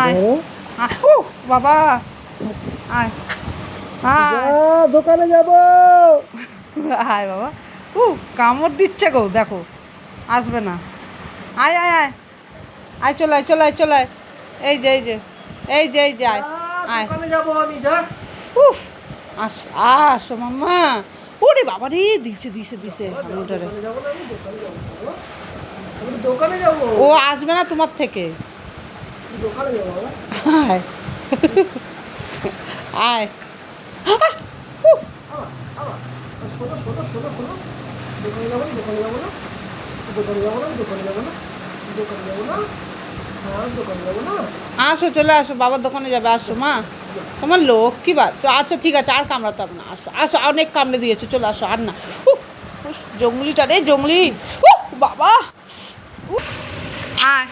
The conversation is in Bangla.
আয় ও বাবা আয় আয় দোকানে যাব। আয় বাবা কামড় দিচ্ছে গো, দেখো আসবে না। আয় আয় আয় আয় চলে আয় চলে আয় চলে আয়। এই যে এই যে এই যে এই যে আয় আয়। দোকানে যাব আমি, যা। উফ আসো আসো মাম্মা। ওরে বাবা রে, দিছে দিছে দিছে আঙুলটারে। দোকানে যাব না, আমি দোকানে যাব। আমি দোকানে যাব। ও আসবে না তোমার থেকে। দোকানে যাব বাবা। আয় আয় আবার আবার শোনো শোনো শোনো শোনো, দোকানে যাব না, দোকানে যাব না, দোকানে যাব না, দোকানে যাব না, দোকানে যাব না, হ্যাঁ দোকানে যাব না। আসো চলে আসো, বাবার দোকানে যাবে, আসো মা। তোমার লক্ষ্মী বাচ্চা। আচ্ছা ঠিক আছে, আর কামড়াতে হবে না, আসো আসো, অনেক কামড়ে দিয়েছো, চলে আসো আর না। জঙ্গলিটা রে জঙ্গলি, বাবা। আয়